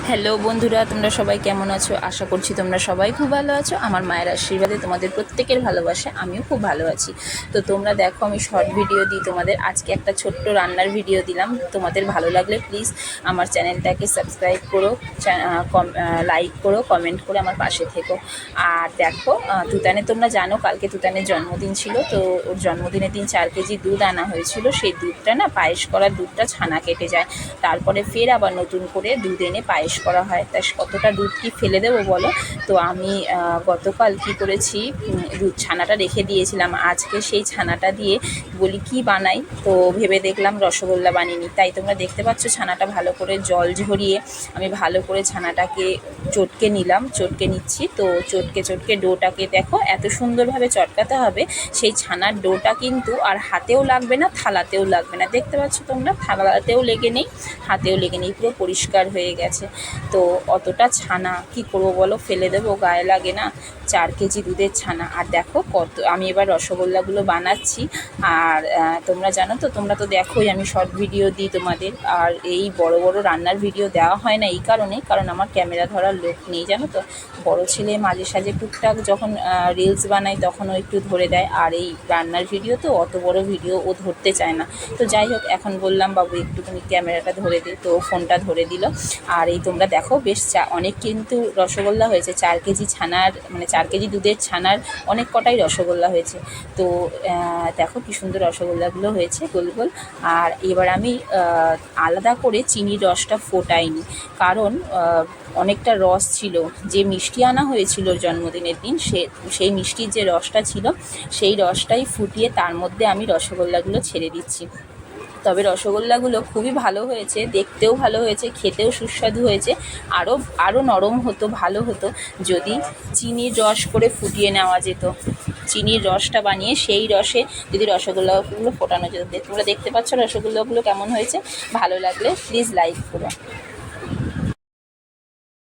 Hello বন্ধুরা, তোমরা সবাই কেমন আছো? আশা করছি তোমরা সবাই খুব ভালো আছো। আমার মায়ের আশীর্বাদে তোমাদের প্রত্যেকের ভালোবাসা আমিও খুব ভালো আছি। তো তোমরা দেখো, আমি শর্ট ভিডিও দিই তোমাদের। আজকে একটা ছোট্ট রান্নার ভিডিও দিলাম। তোমাদের ভালো লাগলে প্লিজ আমার চ্যানেলটাকে সাবস্ক্রাইব করো, লাইক করো, কমেন্ট করে আমার পাশে থেকো। আর দেখো, তুতানে তোমরা জানো কালকে তুতানের জন্মদিন ছিল। তো ওর জন্মদিনের দিন 4 কেজি দুধ আনা হয়েছিল। সেই দুধটা না, পায়েস করার দুধটা ছানা কেটে যায়, তারপরে ফের আবার নতুন করে দুধ এনে পায়েস করা হয়। তা কতটা দুধ কি ফেলে দেবো বলো? তো আমি গতকাল কি করেছি, দুধ ছানাটা রেখে দিয়েছিলাম। আজকে সেই ছানাটা দিয়ে বলি কি বানাই, তো ভেবে দেখলাম রসগোল্লা বানিয়ে নিই। তাই তোমরা দেখতে পাচ্ছ ছানাটা ভালো করে জল ঝরিয়ে আমি ভালো করে ছানাটাকে চটকে নিচ্ছি। তো চটকে ডোটাকে দেখো এত সুন্দরভাবে চটকাতে হবে, সেই ছানার ডোটা কিন্তু আর হাতেও লাগবে না, থালাতেও লাগবে না। দেখতে পাচ্ছ তোমরা, থালাতেও লেগে নেই, হাতেও লেগে নেই, পুরো পরিষ্কার হয়ে গেছে। তো অতটা ছানা কি করবো বলো, ফেলে দেবো, গায়ে লাগে না। 4 কেজি দুধের ছানা। আর দেখো কত আমি এবার রসগোল্লাগুলো বানাচ্ছি। আর তোমরা জানো তো, তোমরা তো দেখোই আমি শর্ট ভিডিও দিই তোমাদের। আর এই বড় বড় রান্নার ভিডিও দেওয়া হয় না এই কারণ আমার ক্যামেরা ধরার লোক নেই, জানো তো। বড় ছেলে মাঝে সাঝে টুকটাক যখন রিলস বানাই তখন ও একটু ধরে দেয়। আর এই রান্নার ভিডিও তো অত বড় ভিডিও ও ধরতে চায় না। তো যাই হোক, এখন বললাম বাবু একটুখানি ক্যামেরাটা ধরে দে, তো ফোনটা ধরে দিল। আর এই তোমরা দেখো বেশ অনেক কিন্তু রসগোল্লা হয়েছে। 4 কেজি ছানার, মানে 4 কেজি দুধের ছানার অনেক কটাই রসগোল্লা হয়েছে। তো দেখো কী সুন্দর রসগোল্লাগুলো হয়েছে, গোল গোল। আর এবার আমি আলাদা করে চিনির রসটা ফোটাইনি, কারণ অনেকটা রস ছিল। যে মিষ্টি আনা হয়েছিল জন্মদিনের দিন, সেই মিষ্টির যে রসটা ছিল, সেই রসটাই ফুটিয়ে তার মধ্যে আমি রসগোল্লাগুলো ছেড়ে দিচ্ছি। তবে রসগোল্লাগুলো খুবই ভালো হয়েছে, দেখতেও ভালো হয়েছে, খেতেও সুস্বাদু হয়েছে। আরও নরম হতো, ভালো হতো যদি চিনির রস করে ফুটিয়ে নেওয়া যেত। চিনির রসটা বানিয়ে সেই রসে যদি রসগোল্লাগুলো ফোটানো যেত। তোমরা দেখতে পাচ্ছ রসগোল্লাগুলো কেমন হয়েছে। ভালো লাগলে প্লিজ লাইক করো।